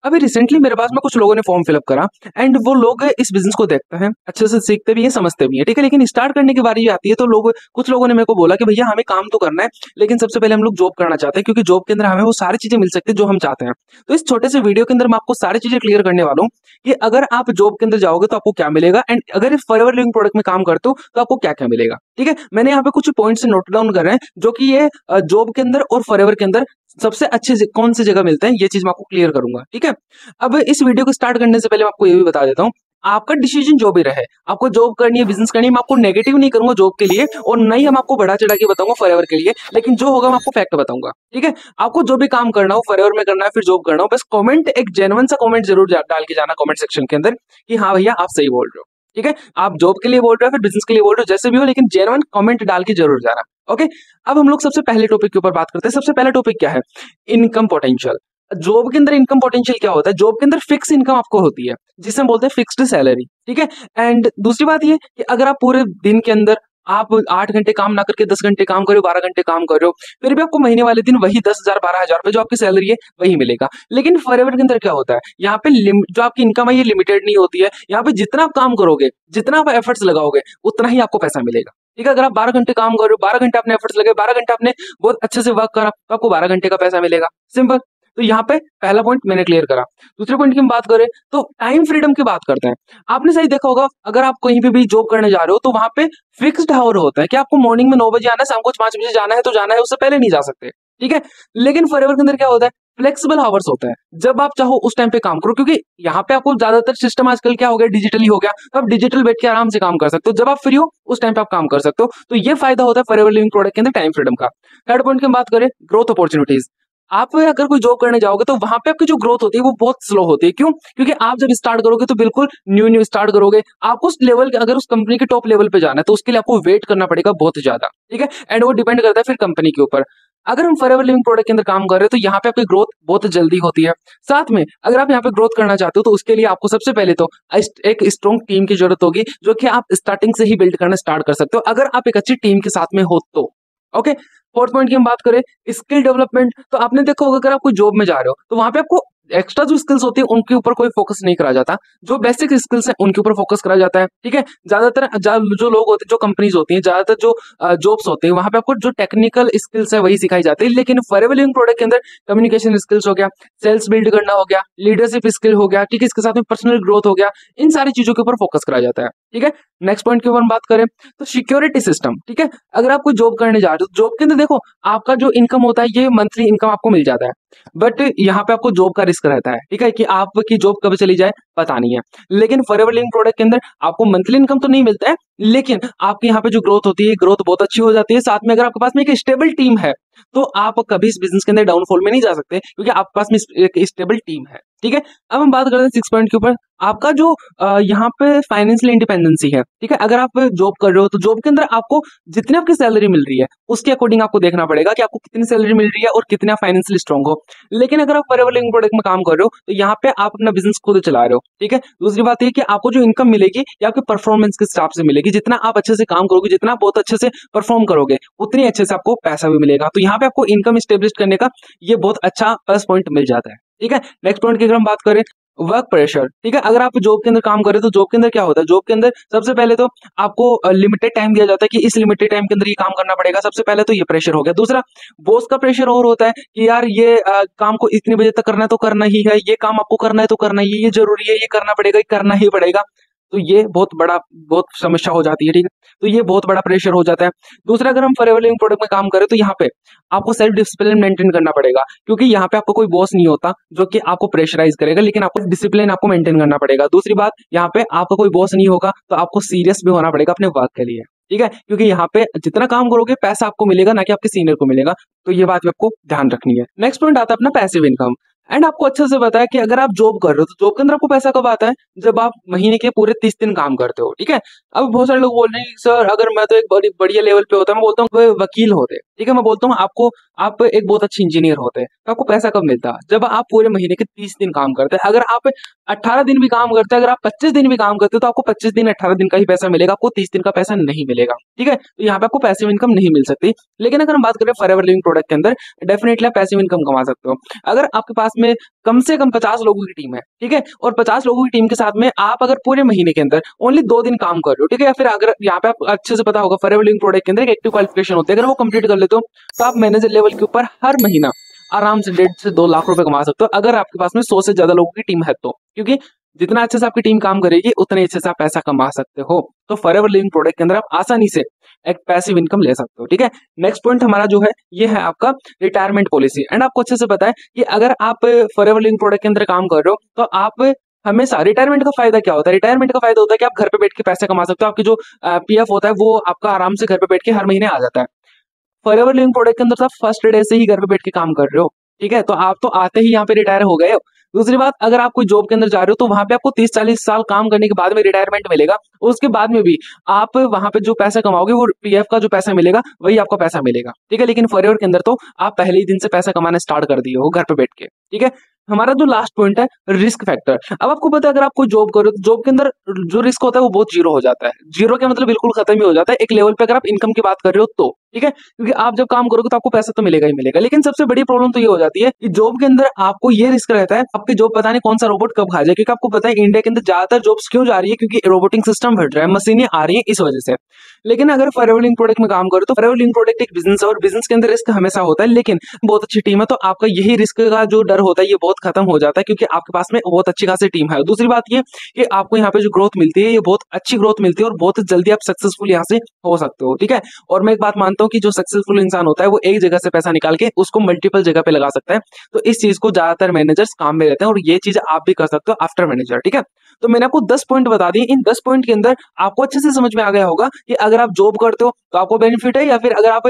अभी रिसेंटली मेरे पास में कुछ लोगों ने फॉर्म फिलअप करा एंड वो लोग इस बिजनेस को देखते हैं, अच्छे से सीखते भी हैं, समझते भी हैं, ठीक है। लेकिन स्टार्ट करने की बारी आती है तो कुछ लोगों ने मेरे को बोला कि भैया हमें काम तो करना है, लेकिन सबसे पहले हम लोग जॉब करना चाहते हैं, क्योंकि जॉब के अंदर हमें वो सारी चीजें मिल सकती है जो हम चाहते हैं। तो इस छोटे से वीडियो के अंदर मैं आपको सारी चीजें क्लियर करने वाला हूँ कि अगर आप जॉब के अंदर जाओगे तो आपको क्या मिलेगा, एंड अगर इस फॉरएवर लिविंग प्रोडक्ट में काम करते हो तो आपको क्या क्या मिलेगा, ठीक है। मैंने यहाँ पे कुछ पॉइंट्स नोट डाउन कर रहे हैं जो कि ये जॉब के अंदर और फॉरएवर के अंदर सबसे अच्छे से कौन सी जगह मिलते हैं, ये चीज मैं आपको क्लियर करूंगा, ठीक है। अब इस वीडियो को स्टार्ट करने से पहले मैं आपको ये भी बता देता हूँ, आपका डिसीजन जो भी रहे, आपको जॉब करनी है, बिजनेस करनी है, मैं आपको नेगेटिव नहीं करूंगा जॉब के लिए, और नहीं हम आपको बढ़ा चढ़ा के बताऊंगा फॉरएवर के लिए, लेकिन जो होगा मैं आपको फैक्ट बताऊंगा, ठीक है। आपको जो भी काम करना हो, फॉरएवर में करना है फिर जॉब करना हो, बस कमेंट, एक जेन्युइन सा कमेंट जरूर डाल के जाना कमेंट सेक्शन के अंदर कि हाँ भैया आप सही बोल रहे हो, ठीक है। आप जॉब के लिए बोल रहे हो फिर बिजनेस के लिए बोल रहे हो, जैसे भी हो, लेकिन जेन्युइन कमेंट डाल के जरूर जाना, ओके। अब हम लोग सबसे पहले टॉपिक के ऊपर बात करते हैं। सबसे पहला टॉपिक क्या है? Income potential. जॉब के अंदर इनकम पोटेंशियल क्या होता है? जॉब के अंदर फिक्स इनकम आपको होती है, जिसे हम बोलते हैं फिक्स्ड सैलरी, ठीक है। एंड दूसरी बात ये कि अगर आप पूरे दिन के अंदर आप 8 घंटे काम ना करके 10 घंटे काम करो, 12 घंटे काम कर रहे हो, फिर भी आपको महीने वाले दिन वही 10,000 12,000 रुपए जो आपकी सैलरी है वही मिलेगा। लेकिन फॉरएवर के अंदर क्या होता है, यहाँ पे जो आपकी इनकम है ये लिमिटेड नहीं होती है। यहाँ पे जितना आप काम करोगे, जितना आप एफर्ट्स लगाओगे, उतना ही आपको पैसा मिलेगा, ठीक है। अगर आप 12 घंटे काम कर रहे हो, 12 घंटे अपने एफर्ट्स लगे, 12 घंटे आपने बहुत अच्छे से वर्क करा, तो आपको 12 घंटे का पैसा मिलेगा, सिंपल। तो यहाँ पे पहला पॉइंट मैंने क्लियर करा। दूसरे पॉइंट की हम बात करें तो टाइम फ्रीडम की बात करते हैं। आपने सही देखा होगा, अगर आप कहीं पे भी जॉब करने जा रहे हो तो वहां पे फिक्स्ड आवर होता है कि आपको मॉर्निंग में 9 बजे आना है, शाम को 5 बजे जाना है तो जाना है, उससे पहले नहीं जा सकते, ठीक है। लेकिन फॉरएवर के अंदर क्या होता है, फ्लेक्सिबल आवर्स होता है, जब आप चाहो उस टाइम पे काम करो, क्योंकि यहाँ पे आपको ज्यादातर सिस्टम आजकल क्या हो गया, डिजिटली हो गया, तो आप डिजिटल बैठ के आराम से काम कर सकते हो, जब आप फ्री हो उस टाइम पे आप काम कर सकते हो। तो ये फायदा होता है फॉरएवर लिविंग प्रोडक्ट के अंदर टाइम फ्रीडम का। थर्ड पॉइंट की हम बात करें, ग्रोथ अपॉर्चुनिटीज। आप अगर कोई जॉब करने जाओगे तो वहां पे आपकी जो ग्रोथ होती है वो बहुत स्लो होती है। क्यों? क्योंकि आप जब स्टार्ट करोगे तो बिल्कुल न्यू न्यू स्टार्ट करोगे, आपको उस लेवल, अगर उस कंपनी के टॉप लेवल पे जाना है तो उसके लिए आपको वेट करना पड़ेगा बहुत ज्यादा, ठीक है। एंड वो डिपेंड करता है फिर कंपनी के ऊपर। अगर हम फॉरएवर लिविंग प्रोडक्ट के अंदर काम कर रहे हो तो यहाँ पे आपकी ग्रोथ बहुत जल्दी होती है। साथ में अगर आप यहाँ पे ग्रोथ करना चाहते हो तो उसके लिए आपको सबसे पहले तो एक स्ट्रॉन्ग टीम की जरूरत होगी, जो कि आप स्टार्टिंग से ही बिल्ड करना स्टार्ट कर सकते हो अगर आप एक अच्छी टीम के साथ में हो तो, ओके। फोर्थ पॉइंट की हम बात करें, स्किल डेवलपमेंट। तो आपने देखा होगा, अगर आप कोई जॉब में जा रहे हो तो वहां पे आपको एक्स्ट्रा जो स्किल्स होती है उनके ऊपर कोई फोकस नहीं करा जाता, जो बेसिक स्किल्स हैं उनके ऊपर फोकस करा जाता है, ठीक है। ज्यादातर जो लोग होते हैं, जो कंपनीज होती हैं, ज्यादातर जो जॉब्स होते हैं, वहां पे आपको जो टेक्निकल स्किल्स है वही सिखाई जाती है। लेकिन फॉरएवर लिविंग प्रोडक्ट के अंदर कम्युनिकेशन स्किल्स हो गया, सेल्स बिल्ड करना हो गया, लीडरशिप स्किल हो गया, ठीक है, इसके साथ में पर्सनल ग्रोथ हो गया, इन सारी चीजों के ऊपर फोकस करा जाता है, ठीक है। नेक्स्ट पॉइंट के ऊपर हम बात करें तो सिक्योरिटी सिस्टम, ठीक है। अगर आप कोई जॉब करने जा रहे हो, जॉब के अंदर देखो आपका जो इनकम होता है ये मंथली इनकम आपको मिल जाता है, बट यहाँ पे आपको जॉब का रिस्क रहता है, ठीक है, कि आपकी जॉब कब चली जाए पता नहीं है। लेकिन फॉरएवर लिविंग प्रोडक्ट के अंदर आपको मंथली इनकम तो नहीं मिलता है, लेकिन आपके यहाँ पे जो ग्रोथ होती है, ग्रोथ बहुत अच्छी हो जाती है। साथ में अगर आपके पास में एक स्टेबल टीम है तो आप कभी इस बिजनेस के अंदर डाउनफॉल में नहीं जा सकते, क्योंकि आपके पास में एक स्टेबल टीम है, ठीक है। अब हम बात करते हैं 6 पॉइंट के ऊपर, आपका जो यहाँ पे फाइनेंशियल इंडिपेंडेंसी है, ठीक है। अगर आप जॉब कर रहे हो तो जॉब के अंदर आपको जितनी आपकी सैलरी मिल रही है उसके अकॉर्डिंग आपको देखना पड़ेगा कि आपको कितनी सैलरी मिल रही है और कितना फाइनेंशियली स्ट्रांग हो। लेकिन अगर आप फॉरएवर लिविंग प्रोडक्ट में काम कर रहे हो तो यहाँ पे आप अपना बिजनेस खुद चला रहे हो, ठीक है। दूसरी बात ये कि आपको जो इनकम मिलेगी ये आपके परफॉर्मेंस के हिसाब से मिलेगी, जितना आप अच्छे से काम करोगे, जितना बहुत अच्छे से परफॉर्म करोगे, उतनी अच्छे से आपको पैसा भी मिलेगा। तो यहाँ पे आपको इनकम स्टेब्लिश करने का ये बहुत अच्छा प्लस पॉइंट मिल जाता है, ठीक है। नेक्स्ट पॉइंट की अगर हम बात करें, वर्क प्रेशर, ठीक है। अगर आप जॉब के अंदर काम कर रहे हो तो जॉब के अंदर क्या होता है, जॉब के अंदर सबसे पहले तो आपको लिमिटेड टाइम दिया जाता है कि इस लिमिटेड टाइम के अंदर ये काम करना पड़ेगा। सबसे पहले तो ये प्रेशर हो गया। दूसरा, बॉस का प्रेशर और होता है कि यार ये काम को इतने बजे तक करना है तो करना ही है, ये काम आपको करना है तो करना ही है, ये जरूरी है, ये करना पड़ेगा, ये करना ही पड़ेगा। तो ये बहुत समस्या हो जाती है, ठीक है। तो ये बहुत बड़ा प्रेशर हो जाता है। दूसरा, अगर हम फॉरएवर लिविंग प्रोडक्ट में काम करें तो यहाँ पे आपको सेल्फ डिसिप्लिन मेंटेन करना पड़ेगा, क्योंकि यहाँ पे आपको कोई बॉस नहीं होता जो कि आपको प्रेशराइज करेगा, लेकिन आपको डिसिप्लिन आपको मेंटेन करना पड़ेगा। दूसरी बात, यहाँ पे आपका कोई बॉस नहीं होगा तो आपको सीरियस भी होना पड़ेगा अपने वर्क के लिए, ठीक है, क्योंकि यहाँ पे जितना काम करोगे पैसा आपको मिलेगा, ना कि आपके सीनियर को मिलेगा। तो ये बात आपको ध्यान रखनी है। नेक्स्ट पॉइंट आता है अपना पैसिव इनकम। एंड आपको अच्छे से पता है कि अगर आप जॉब कर रहे हो तो जॉब के अंदर आपको पैसा कब आता है, जब आप महीने के पूरे 30 दिन काम करते हो, ठीक है। अब बहुत सारे लोग बोल रहे हैं सर अगर मैं तो एक बढ़िया लेवल पे होता, मैं बोलता हूँ वकील होते, ठीक है, मैं बोलता हूँ आप एक बहुत अच्छे इंजीनियर होते, तो आपको पैसा कब मिलता, जब आप पूरे महीने के 30 दिन काम करते हैं। अगर आप 18 दिन भी काम करते हैं, अगर आप 25 दिन भी काम करते हो तो आपको 25 दिन 18 दिन का ही पैसा मिलेगा, आपको 30 दिन का पैसा नहीं मिलेगा, ठीक है। तो यहाँ पे आपको पैसिव इनकम नहीं मिल सकती। लेकिन अगर हम बात करें फॉरएवर लिविंग प्रोडक्ट के अंदर, डेफिनेटली आप पैसिव इनकम कमा सकते हो। अगर आपके पास पास में कम से कम 50 लोगों की टीम है, ठीक है, और 50 लोगों की टीम के साथ में आप अगर पूरे महीने के अंदर ओनली 2 दिन काम कर रहे हो, ठीक है, या फिर अगर यहाँ पे आप अच्छे से पता होगा फॉरएवर लिविंग प्रोडक्ट के अंदर एक एक्टिव क्वालिफिकेशन होती है, अगर वो कंप्लीट कर लेते हो तो आप मैनेजर लेवल के ऊपर हर महीना आराम से 1.5 से 2 लाख रुपए कमा सकते हो, अगर आपके पास में 100 से ज्यादा लोगों की टीम है तो, क्योंकि जितना अच्छे से आपकी टीम काम करेगी उतने अच्छे से आप पैसा कमा सकते हो। तो फॉरएवर लिविंग प्रोडक्ट के अंदर आप आसानी से एक पैसिव इनकम ले सकते हो, ठीक है। नेक्स्ट पॉइंट हमारा जो है ये है आपका रिटायरमेंट पॉलिसी। एंड आपको अच्छे से पता है कि अगर आप फॉरएवर लिविंग प्रोडक्ट के अंदर काम कर रहे हो तो आप हमेशा रिटायरमेंट का फायदा क्या होता है? रिटायरमेंट का फायदा होता है कि आप घर पे बैठ के पैसे कमा सकते हो, आपकी जो पीएफ होता है वो आपका आराम से घर पे बैठ के हर महीने आ जाता है। फॉरएवर लिविंग प्रोडक्ट के अंदर तो आप फर्स्ट डे से ही घर पे बैठ के काम कर रहे हो, ठीक है, तो आप तो आते ही यहाँ पे रिटायर हो गए हो। दूसरी बात, अगर आप कोई जॉब के अंदर जा रहे हो तो वहां पे आपको 30-40 साल काम करने के बाद में रिटायरमेंट मिलेगा, उसके बाद में भी आप वहां पे जो पैसा कमाओगे वो पीएफ का जो पैसा मिलेगा वही आपका पैसा मिलेगा, ठीक है। लेकिन फॉरएवर के अंदर तो आप पहले ही दिन से पैसा कमाना स्टार्ट कर दिए हो घर पे बैठ के, ठीक है। हमारा जो लास्ट पॉइंट है रिस्क फैक्टर। अब आपको पता है अगर आप कोई जॉब करो तो जॉब के अंदर जो रिस्क होता है वो बहुत जीरो हो जाता है। जीरो का मतलब बिल्कुल खत्म ही हो जाता है एक लेवल पे, अगर आप इनकम की बात कर रहे हो तो, ठीक है, क्योंकि आप जब काम करोगे तो आपको पैसा तो मिलेगा ही मिलेगा। लेकिन सबसे बड़ी प्रॉब्लम तो ये हो जाती है कि जॉब के अंदर आपको ये रिस्क रहता है आपकी जॉब पता नहीं कौन सा रोबोट कब खा जाए, क्योंकि आपको पता है इंडिया के अंदर ज्यादातर जॉब्स क्यों जा रही है, क्योंकि रोबोटिक सिस्टम बढ़ रहा है, मशीनें आ रही है इस वजह से। लेकिन अगर फॉरएवर लिविंग प्रोडक्ट में काम करो तो फॉरएवर लिविंग प्रोडक्ट एक बिजनेस है और बिजनेस के अंदर रिस्क हमेशा होता है, लेकिन बहुत अच्छी टीम है तो आपका यही रिस्क का जो डर होता है ये बहुत खत्म हो जाता है, क्योंकि आपके पास में बहुत अच्छी खासी टीम है। दूसरी बात ये कि आपको यहाँ पे जो ग्रोथ मिलती है ये बहुत अच्छी ग्रोथ मिलती है और बहुत जल्दी आप सक्सेसफुल यहाँ से हो सकते हो, ठीक है। और मैं एक बात मानता हूँ कि जो सक्सेसफुल इंसान होता है वो एक जगह से पैसा निकाल के उसको मल्टीपल जगह पे लगा सकता है, तो इस चीज को ज्यादातर मैनेजर्स काम में रहते हैं और ये चीज आप भी कर सकते हो आफ्टर मैनेजर, ठीक है। तो मैंने आपको 10 पॉइंट बता दिए, इन 10 पॉइंट के अंदर आपको अच्छे से समझ में आ गया होगा कि अगर आप जॉब करते हो तो आपको बेनिफिट है, या फिर अगर आप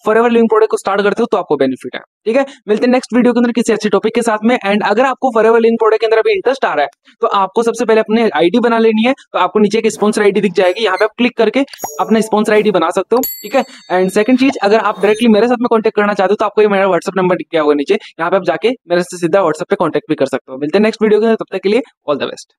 फॉरएवर लिविंग प्रोडक्ट को स्टार्ट करते हो तो आपको बेनिफिट है, ठीक है। मिलते हैं नेक्स्ट वीडियो के अंदर किसी अच्छे टॉपिक के साथ में। एंड अगर आपको फॉरएवर लिविंग प्रोडक्ट के अंदर अभी इंटरेस्ट आ रहा है तो आपको सबसे पहले अपने आईडी बना लेनी है, तो आपको नीचे एक स्पॉन्सर आईडी दिख जाएगी, यहाँ पे आप क्लिक करके अपना स्पॉन्सर आईडी बना सकते हो, ठीक है। एंड सेकंड चीज, अगर आप डायरेक्टली मेरे साथ में कांटेक्ट करना चाहते हो तो आपको ये मेरा व्हाट्सएप नंबर दिख गया होगा नीचे, यहाँ पे आप जाके मेरे से सीधा व्हाट्सएप पे कांटेक्ट भी कर सकते हो। मिलते हैं नेक्स्ट वीडियो के अंदर, तब तक के लिए ऑल द बेस्ट।